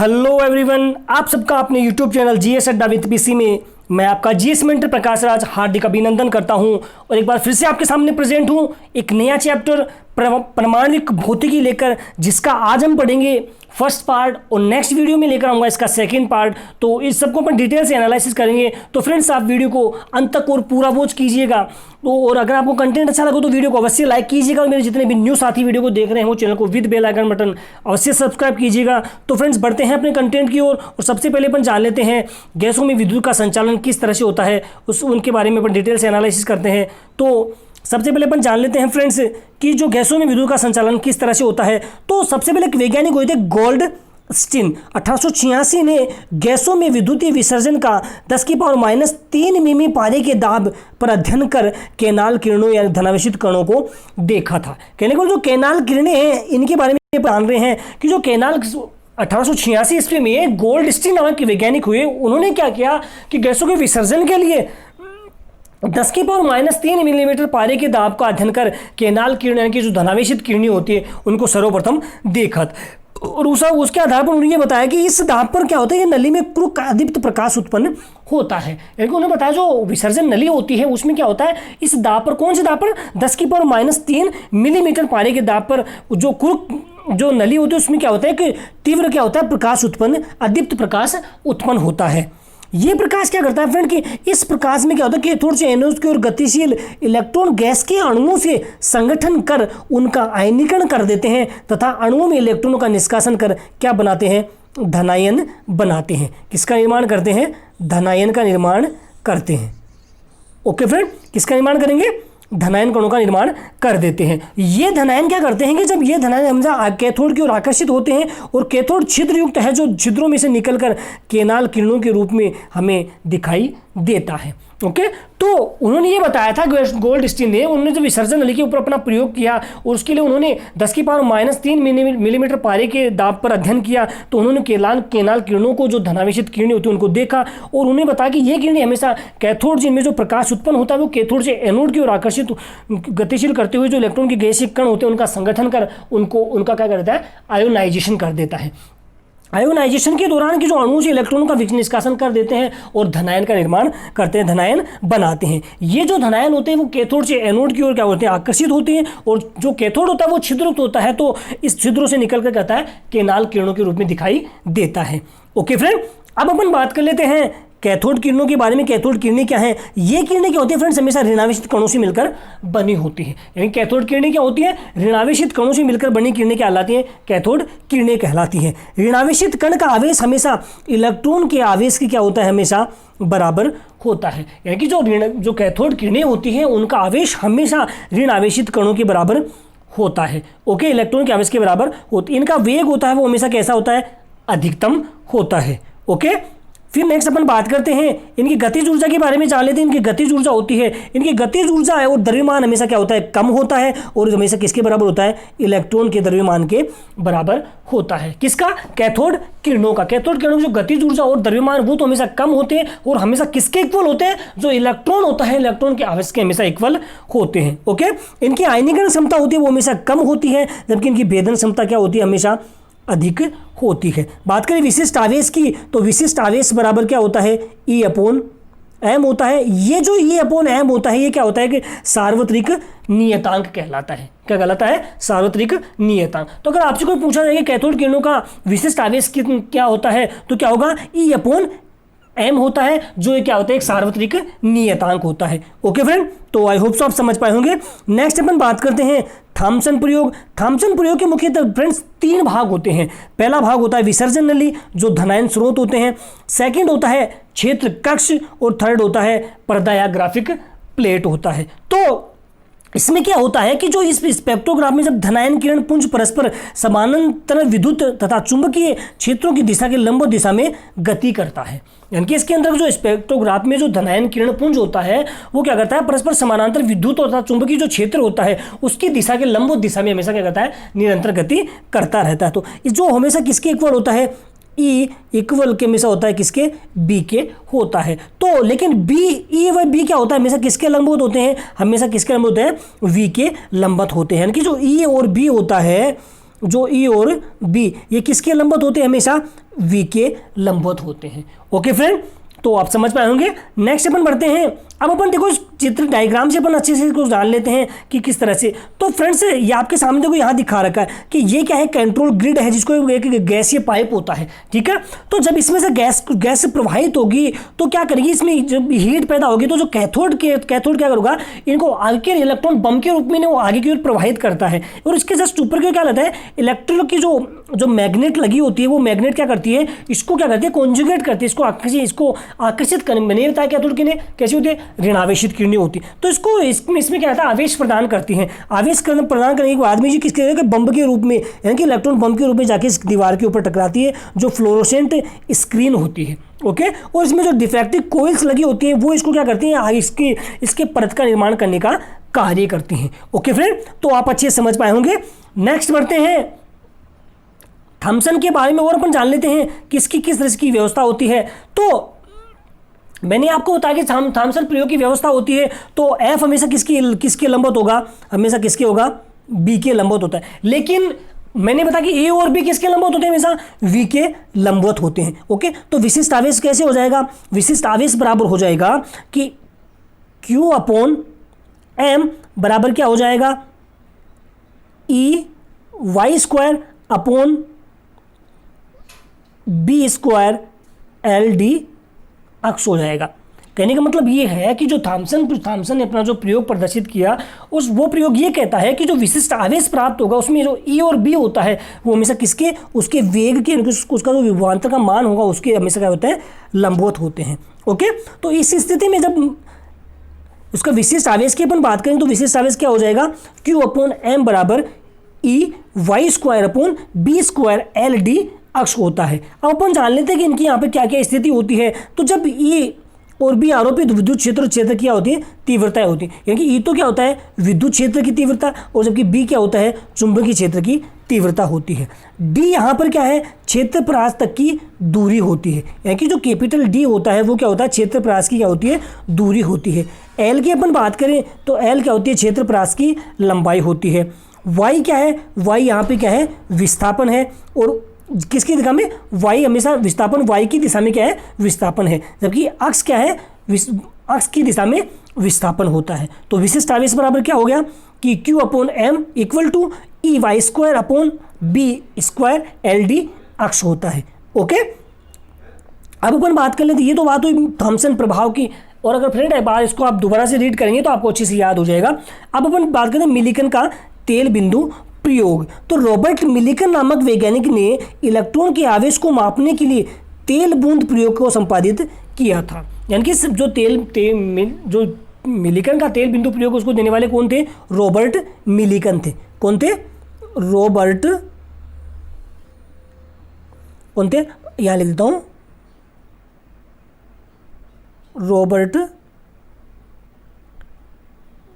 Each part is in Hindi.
हेलो एवरीवन, आप सबका अपने यूट्यूब चैनल जीएस अड्डा विद पीसी में मैं आपका जीएस मेंटर प्रकाश राज हार्दिक अभिनंदन करता हूं और एक बार फिर से आपके सामने प्रेजेंट हूं एक नया चैप्टर प्रामाणिक भौतिकी लेकर, जिसका आज हम पढ़ेंगे फर्स्ट पार्ट और नेक्स्ट वीडियो में लेकर आऊँगा इसका सेकंड पार्ट। तो इस सबको अपन डिटेल से एनालिसिस करेंगे। तो फ्रेंड्स, आप वीडियो को अंत तक और पूरा वॉच कीजिएगा। तो और अगर आपको कंटेंट अच्छा लगा तो वीडियो को अवश्य लाइक कीजिएगा और मेरे जितने भी न्यू साथी वीडियो को देख रहे हैं वो चैनल को विद बेल आइकन बटन अवश्य सब्सक्राइब कीजिएगा। तो फ्रेंड्स, बढ़ते हैं अपने कंटेंट की ओर और सबसे पहले अपन जान लेते हैं गैसों में विद्युत का संचालन किस तरह से होता है, उनके बारे में अपन डिटेल से एनालिसिस करते हैं। तो सबसे पहले अपन जान लेते हैं फ्रेंड्स कि जो गैसों में विद्युत का संचालन किस तरह से होता है। तो सबसे पहले एक वैज्ञानिक हुए थे गोल्डस्टीन। 1886 ने गैसों में विद्युतीय विसर्जन का 10⁻³ मिमी पारे के दाब पर अध्ययन कर केनाल किरणों या धनावेशित कणों को देखा था। कहने को जो केनाल किरणें हैं इनके बारे में जान रहे हैं कि जो केनाल 1886 ईस्वी में गोल्डस्टीन नामक के वैज्ञानिक हुए, उन्होंने क्या किया कि गैसों के विसर्जन के लिए 10⁻³ मिलीमीटर पारे के दाब का अध्ययन कर केनाल किरण यानी कि जो धनावेशित किरणें होती है उनको सर्वप्रथम देखा और उसके आधार पर उन्होंने बताया कि इस दाब पर क्या होता है कि नली में क्रूक अदीप्त प्रकाश उत्पन्न होता है। यानी कि उन्होंने बताया जो विसर्जन नली होती है उसमें क्या होता है, इस दाब पर, कौन से दाब पर, 10⁻³ मिलीमीटर पारे के दाब पर जो क्रूक जो नली होती है उसमें क्या होता है कि तीव्र क्या होता है, प्रकाश उत्पन्न, अदीप्त प्रकाश उत्पन्न होता है। ये प्रकाश क्या करता है फ्रेंड कि इस प्रकाश में क्या होता है, कैथोड से एनोड की ओर गतिशील इलेक्ट्रॉन गैस के अणुओं से संगठन कर उनका आयनीकरण कर देते हैं तथा अणुओं में इलेक्ट्रॉनों का निष्कासन कर क्या बनाते हैं, धनायन बनाते हैं। किसका निर्माण करते हैं, धनायन का निर्माण करते हैं। ओके फ्रेंड, किसका निर्माण करेंगे, धनायन कणों का निर्माण कर देते हैं। ये धनायन क्या करते हैं कि जब ये धनायन हमेशा कैथोड की ओर आकर्षित होते हैं और कैथोड छिद्र युक्त है, जो छिद्रों में से निकलकर केनाल किरणों के रूप में हमें दिखाई देता है। ओके, तो उन्होंने ये बताया था गोल्डस्टीन ने, उन्होंने जो विसर्जन नली के ऊपर अपना प्रयोग किया और उसके लिए उन्होंने 10⁻³ मिलीमीटर पारे के दाब पर अध्ययन किया। तो उन्होंने केनाल किरणों को, जो धनावेशित किरणें होती हैं उनको देखा और उन्हें बताया कि ये किरणें हमेशा कैथोड जिनमें जो प्रकाश उत्पन्न होता है वो कैथोड से एनोड की ओर आकर्षित गतिशील करते हुए जो इलेक्ट्रॉन के गैसीय कण होते हैं उनका संगठन कर उनका क्या करता है, आयोनाइजेशन कर देता है। आयोनाइजेशन के दौरान की जो अणुओं से इलेक्ट्रॉनों का निष्कासन कर देते हैं और धनायन का निर्माण करते हैं, धनायन बनाते हैं। ये जो धनायन होते हैं वो कैथोड से एनोड की ओर क्या होते हैं, आकर्षित होते हैं और जो कैथोड होता है वो छिद्रयुक्त होता है, तो इस छिद्रों से निकल कर कहता है केनाल किरणों के रूप में दिखाई देता है। ओके फ्रेंड, अब अपन बात कर लेते हैं कैथोड किरणों के बारे में। कैथोड किरणें क्या हैं, ये किरणें क्या होती है फ्रेंड्स, हमेशा ऋणावेशित कणों से मिलकर बनी होती है। यानी कैथोड किरणें क्या होती हैं, ऋणावेशित कणों से मिलकर बनी किरणें कहलाती हैं, कैथोड किरणें कहलाती हैं। ऋणावेशित कण का आवेश हमेशा इलेक्ट्रॉन के आवेश की क्या होता है, हमेशा बराबर होता है। यानी कि जो कैथोड किरणें होती हैं उनका आवेश हमेशा ऋण आवेशित कणों के बराबर होता है। ओके, इलेक्ट्रॉन के आवेश के बराबर होती, इनका वेग होता है वो हमेशा कैसा होता है, अधिकतम होता है। ओके, फिर नेक्स्ट अपन बात करते हैं इनकी गतिज ऊर्जा के बारे में जान लेते हैं। इनकी गतिज ऊर्जा होती है, इनकी गतिज ऊर्जा है और द्रव्यमान हमेशा क्या होता है, कम होता है और हमेशा किसके बराबर होता है, इलेक्ट्रॉन के द्रव्यमान के बराबर होता है। किसका, कैथोड किरणों का। कैथोड किरणों की जो गतिज ऊर्जा और द्रव्यमान वो तो हमेशा कम होते हैं और हमेशा किसके इक्वल होते हैं, जो इलेक्ट्रॉन होता है इलेक्ट्रॉन के आवेश के हमेशा इक्वल होते हैं। ओके, इनकी आयनीकरण क्षमता होती है वो हमेशा कम होती है, जबकि इनकी भेदन क्षमता क्या होती है, हमेशा अधिक होती है। बात करें विशिष्ट आवेश की, तो विशिष्ट आवेश बराबर क्या होता है, E/m होता है। ये जो E/m होता है ये क्या होता है कि सार्वत्रिक नियतांक कहलाता है। क्या कहलाता है, सार्वत्रिक नियतांक। तो अगर आपसे कोई पूछा जाए कि कैथोड किरणों का विशिष्ट आवेश क्या होता है, तो क्या होगा, E/m होता है, जो ये क्या होता है, एक सार्वत्रिक नियतांक होता है। ओके फ्रेंड, तो आई होप सो आप समझ पाए होंगे। नेक्स्ट अपन बात करते हैं थॉम्सन प्रयोग। थॉम्सन प्रयोग के मुख्यतः फ्रेंड्स 3 भाग होते हैं। पहला भाग होता है विसर्जन नली, जो धनायन स्रोत होते हैं। सेकंड होता है क्षेत्र कक्ष और थर्ड होता है पर्दा या ग्राफिक प्लेट होता है। तो इसमें क्या होता है कि जो इस स्पेक्ट्रोग्राफ में जब धनायन किरण पुंज परस्पर समानांतर विद्युत तथा चुंबकीय क्षेत्रों की दिशा के लंबवत दिशा में गति करता है, यानी कि इसके अंदर जो स्पेक्ट्रोग्राफ में जो धनायन किरण पुंज होता है वो क्या करता है, परस्पर समानांतर विद्युत तथा चुंबकीय जो क्षेत्र होता है उसकी दिशा के लंबवत दिशा में हमेशा क्या करता है, निरंतर गति करता रहता है। तो जो हमेशा किसके इक्वल होता है, E इक्वल के हमेशा होता है किसके, B के होता है। तो लेकिन E व B क्या होता है, हमेशा किसके लंबवत होते हैं, हमेशा किसके लंबवत होते हैं, V के लंबवत होते हैं। यानी कि जो E और B होता है जो ई और बी ये किसके लंबवत होते हैं, हमेशा वी के लंबवत होते हैं। ओके फ्रेंड, तो आप समझ पाए होंगे। नेक्स्ट अपन बढ़ते हैं। अब अपन देखो इस चित्र डायग्राम से अपन अच्छे से कुछ जान लेते हैं कि किस तरह से। तो फ्रेंड्स ये आपके सामने देखो यहाँ दिखा रखा है कि ये क्या है, कंट्रोल ग्रिड है जिसको एक गैसीय पाइप होता है, ठीक है। तो जब इसमें से गैस प्रवाहित होगी तो क्या करेगी, इसमें जब हीट पैदा होगी तो जो कैथोड क्या करेगा, इनको आगे के इलेक्ट्रॉन बम के रूप में वो आगे की ओर प्रवाहित करता है। और इसके जस्ट ऊपर की क्या रहता है, इलेक्ट्रॉन की जो मैग्नेट लगी होती है, वो मैग्नेट क्या करती है, इसको क्या करती है, कॉन्जुगेट करती है, इसको आकर्षित करने में नहीं रहता है। कैथोड किरणें कैसी होती है, ऋणावेशित किरणें होती है। तो इसमें क्या रहता है, आवेश प्रदान करती हैं। आवेश प्रदान करने के बाद में ये किसके बम के रूप में, यानी कि इलेक्ट्रॉन बम के रूप में जाके इस दीवार के ऊपर टकराती है जो फ्लोरोसेंट स्क्रीन होती है। ओके, और इसमें जो डिफ्रैक्टिव कोइल्स लगी होती हैं वो इसको क्या करती हैं, इसके परत का निर्माण करने का कार्य करती हैं। ओके फ्रेंड, तो आप अच्छे से समझ पाए होंगे। नेक्स्ट बढ़ते हैं, थॉमसन के बारे में और अपन जान लेते हैं किसकी किस तरह की व्यवस्था होती है। तो मैंने आपको बताया कि थॉमसन प्रयोग की व्यवस्था होती है तो एफ हमेशा किसके लंबवत होगा, हमेशा किसके होगा, बी के लंबवत होता है। लेकिन मैंने बताया कि ए और बी किसके लंबवत होते हैं, हमेशा वी के लंबवत होते हैं। ओके, तो विशिष्ट आवेश कैसे हो जाएगा, विशिष्ट आवेश बराबर हो जाएगा कि Q अपॉन एम बराबर क्या हो जाएगा, E Y square upon B square L D अक्स हो जाएगा। कहने का मतलब ये है कि जो थॉमसन ने अपना जो प्रयोग प्रदर्शित किया वो प्रयोग ये कहता है कि जो विशिष्ट आवेश प्राप्त होगा उसमें जो ई और बी होता है वो हमेशा किसके, उसके वेग के, उसका जो विभवांतर का मान होगा उसके हमेशा क्या होता है, लंबवत होते हैं। ओके, तो इस स्थिति में जब उसका विशिष्ट आवेश की अपन बात करें तो विशिष्ट आवेश क्या हो जाएगा, Q अपॉन एम बराबर E Y square upon B square L D अक्ष होता है। अब अपन जान लेते हैं कि इनकी यहाँ पे क्या क्या स्थिति होती है। तो जब ई और बी आरोपित विद्युत क्षेत्र क्या होती है, तीव्रता होती है। यानी कि ई तो क्या होता है, विद्युत क्षेत्र की तीव्रता, और जबकि बी क्या होता है, चुंबकीय क्षेत्र की तीव्रता होती है। डी यहाँ पर क्या है, क्षेत्रपरास तक की दूरी होती है। यानी कि जो कैपिटल डी होता है वो क्या होता है, क्षेत्रपरास की क्या होती है, दूरी होती है। एल की अपन बात करें तो एल क्या होती है, क्षेत्रपरास की लंबाई होती है। वाई क्या है, वाई यहाँ पे क्या है, विस्थापन है। और किसकी दिशा में, वाई हमेशा विस्थापन, वाई की दिशा में क्या है, विस्थापन है। जबकि अक्ष क्या है, अक्ष की दिशा में विस्थापन होता है। तो विशिष्ट आवेश बराबर क्या हो गया कि Q upon M equal to E Y square upon B square L D अक्ष होता है। ओके, अब अपन बात कर लेते, ये तो बात हुई थॉमसन प्रभाव की। और अगर फ्रेंड एक बार इसको आप दोबारा से रीड करेंगे तो आपको अच्छे से याद हो जाएगा। अब अपन बात करते हैं मिलिकन का तेल बिंदु प्रयोग। तो रॉबर्ट मिलिकन नामक वैज्ञानिक ने इलेक्ट्रॉन के आवेश को मापने के लिए तेल बूंद प्रयोग को संपादित किया था। यानी कि जो मिलिकन का तेल बिंदु प्रयोग उसको देने वाले कौन थे, रॉबर्ट मिलिकन थे। कौन थे, रॉबर्ट, कौन थे, यहां लिख देता हूं, रॉबर्ट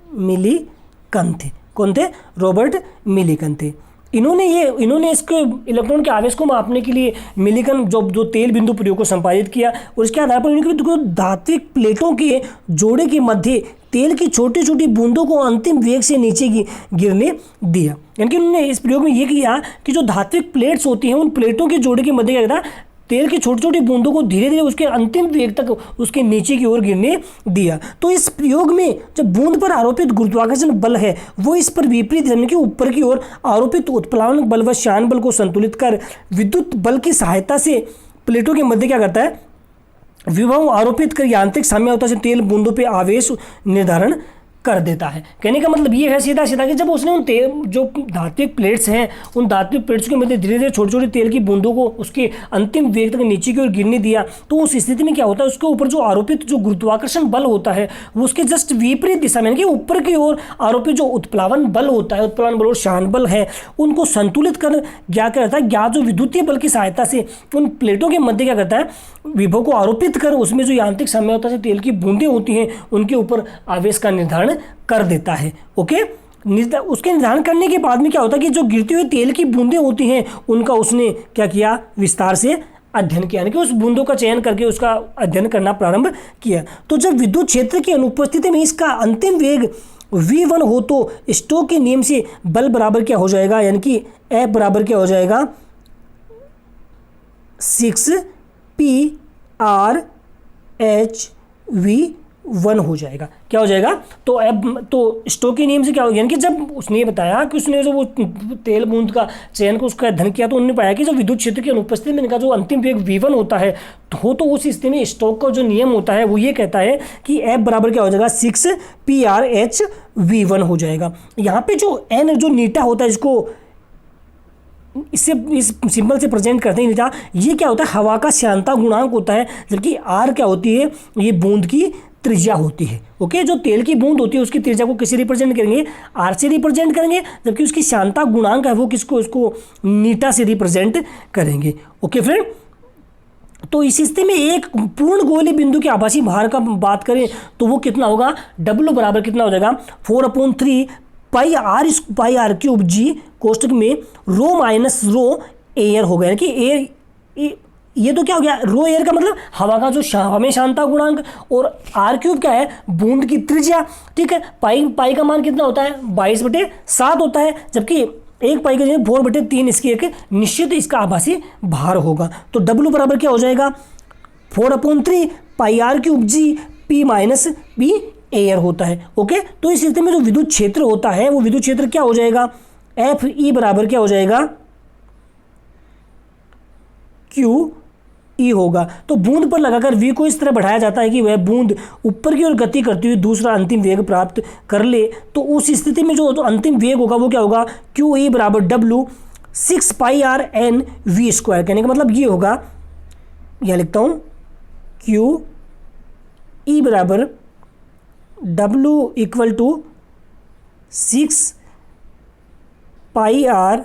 मिलिकन थे। कौन थे, रॉबर्ट मिलिकन थे। इन्होंने इसको इलेक्ट्रॉन के आवेश को मापने के लिए मिलिकन जो तेल बिंदु प्रयोग को संपादित किया और इसके आधार पर इन्होंने धात्विक प्लेटों के जोड़े के मध्य तेल की छोटी छोटी बूंदों को अंतिम वेग से नीचे गिरने दिया। यानी कि उन्होंने इस प्रयोग में ये किया कि जो धात्विक प्लेट्स होती हैं उन प्लेटों के जोड़े के मध्य क्या था, तेल की छोटी छोटी बूंदों को धीरे धीरे उसके अंतिम वेग तक उसके नीचे की ओर गिरने दिया। तो इस प्रयोग में जब बूंद पर आरोपित गुरुत्वाकर्षण बल है वो इस पर विपरीत यानी कि ऊपर की ओर आरोपित उत्प्लावन बल व श्यान बल को संतुलित कर विद्युत बल की सहायता से प्लेटों के मध्य क्या करता है, विभव आरोपित कर यांत्रिक साम्यावस्था से तेल बूंदों पर आवेश निर्धारण कर देता है। कहने का मतलब ये है सीधा सीधा कि जब उसने उन तेल जो धात्विक प्लेट्स हैं उन धात्विक प्लेट्स के मध्य धीरे धीरे छोटे छोटे तेल की बूंदों को उसके अंतिम वेग तक नीचे की ओर गिरने दिया, तो उस स्थिति में क्या होता है, उसके ऊपर जो आरोपित जो गुरुत्वाकर्षण बल होता है वो उसके जस्ट विपरीत दिशा में कि ऊपर की ओर आरोपित जो उत्प्लावन बल होता है, उत्प्लावन बल और श्यान बल है, उनको संतुलित कर क्या करता है, ज्ञात जो विद्युतीय बल की सहायता से उन प्लेटों के मध्य क्या करता है, विभव को आरोपित कर उसमें जो यांत्रिक साम्यावस्था से तेल की बूंदें होती हैं उनके ऊपर आवेश का निर्धारण कर देता है। ओके, उसके निर्धारण करने के बाद में क्या होता है कि जो गिरती हुई तेल की बूंदें होती हैं उनका उसने क्या किया, विस्तार से अध्ययन किया, यानी कि उस बूंदों का चयन करके उसका अध्ययन करना प्रारंभ किया। तो जब विद्युत क्षेत्र की अनुपस्थिति में इसका अंतिम वेग V1 हो तो स्टोक के नियम से बल बराबर क्या हो जाएगा, यानी कि F बराबर क्या हो जाएगा 6PRH_V1 हो जाएगा। क्या हो जाएगा, तो F तो स्टोक के नियम से क्या हो, यानी कि जब उसने ये बताया कि उसने जो वो तेल बूंद का चयन को उसका अध्ययन किया तो उन्होंने पाया कि जो विद्युत क्षेत्र की अनुपस्थिति में इनका जो अंतिम वेग V1 होता है तो उस स्थिति में स्टोक का जो नियम होता है वो ये कहता है कि F बराबर क्या हो जाएगा 6PRH_V1 हो जाएगा। यहाँ पे जो N जो नीटा होता है, इसको इससे इस सिंबल से प्रेजेंट करते हैं नीटा, ये क्या होता है हवा का श्यानता गुणांक होता है, जबकि R क्या होती है, ये बूंद की त्रिज्या होती है। ओके, जो तेल की बूंद होती है उसकी त्रिज्या को किससे रिप्रेजेंट करेंगे, R से रिप्रेजेंट करेंगे, जबकि उसकी श्यानता गुणांक है वो किसको, उसको नीटा से रिप्रेजेंट करेंगे। ओके फ्रेंड, तो इस स्थिति में एक पूर्ण गोलीय बिंदु के आभासी भार का बात करें तो वो कितना होगा, W बराबर कितना हो जाएगा 4/3 πr³ G कोष्टक में रो माइनस रो एयर हो गया, यानी कि एयर ये तो क्या हो गया, रो एयर का मतलब हवा का जो हमें शांता गुणांक, और R³ क्या है, बूंद की त्रिज्या। ठीक है, पाई का मान कितना होता है 22/7 होता है, जबकि एक पाई का 4/3 इसकी एक निश्चित इसका आभासी भार होगा। तो W बराबर क्या हो जाएगा 4/3 πr³ G P minus P air होता है। ओके, तो इस स्थिति में जो विद्युत क्षेत्र होता है वो विद्युत क्षेत्र क्या हो जाएगा, FE बराबर क्या हो जाएगा QE होगा। तो बूंद पर लगाकर V को इस तरह बढ़ाया जाता है कि वह बूंद ऊपर की ओर गति करती हुई दूसरा अंतिम वेग प्राप्त कर ले, तो उस स्थिति में जो अंतिम वेग होगा वो क्या होगा QE बराबर W 6πRNV²। कहने का मतलब ये होगा, यह लिखता हूँ QE बराबर W = 6πR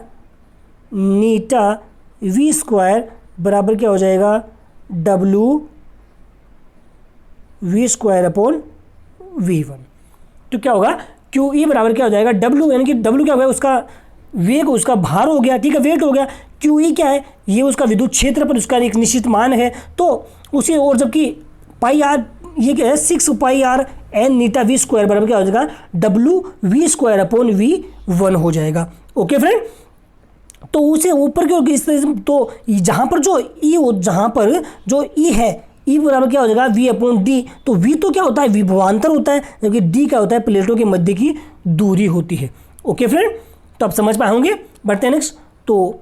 नीटा V² बराबर क्या हो जाएगा WV²/V1। तो क्या होगा QE बराबर क्या हो जाएगा W, यानी कि W क्या हो गया, उसका वेग, उसका भार हो गया, ठीक है, वेट हो गया। QE क्या है, ये उसका विद्युत क्षेत्र पर उसका एक निश्चित मान है, तो उसे, और जबकि पाई आर ये क्या है 6πRN नीटा V² बराबर क्या हो जाएगा WV²/V1 हो जाएगा। ओके फ्रेंड, तो उसे ऊपर की ओर इस तरह से, तो जहाँ पर जो E हो, जहाँ पर जो E है, E बराबर क्या हो जाएगा V/D। तो V तो क्या होता है विभवांतर होता है, जबकि D क्या होता है प्लेटों के मध्य की दूरी होती है। ओके फ्रेंड, तो आप समझ पाए होंगे। बढ़ते हैं नेक्स्ट। तो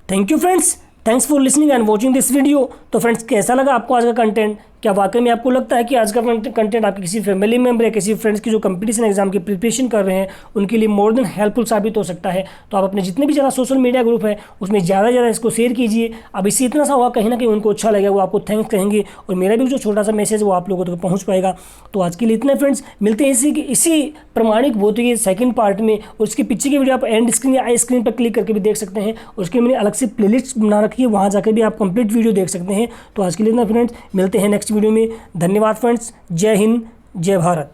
thank you friends, thanks for listening and watching this video. तो फ्रेंड्स, कैसा लगा आपको आज का कंटेंट? क्या वाकई में आपको लगता है कि आज का कंटेंट आपके किसी फैमिली मेम्बर या किसी फ्रेंड्स की जो कंपटीशन एग्जाम की प्रिपरेशन कर रहे हैं उनके लिए मोर देन हेल्पफुल साबित हो सकता है? तो आप अपने जितने भी ज़्यादा सोशल मीडिया ग्रुप है उसमें ज़्यादा से ज़्यादा इसको शेयर कीजिए। अब इससे इतना सा होगा, कहीं ना कहीं उनको अच्छा लगेगा, वो आपको थैंक्स कहेंगे, और मेरा भी जो छोटा सा मैसेज वो आप लोगों तक पहुँच पाएगा। तो आज के लिए इतना फ्रेंड्स, मिलते हैं इसी प्रमाणिक भौतिकी सेकंड पार्ट में, और उसके पीछे की वीडियो आप एंड स्क्रीन या आई स्क्रीन पर क्लिक करके भी देख सकते हैं, और उसके मैंने अलग से प्लेलिस्ट बना रखी है, वहाँ जाकर भी आप कंप्लीट वीडियो देख सकते हैं। तो आज के लिए इतना फ्रेंड्स, मिलते हैं नेक्स्ट वीडियो में। धन्यवाद फ्रेंड्स, जय हिंद, जय भारत।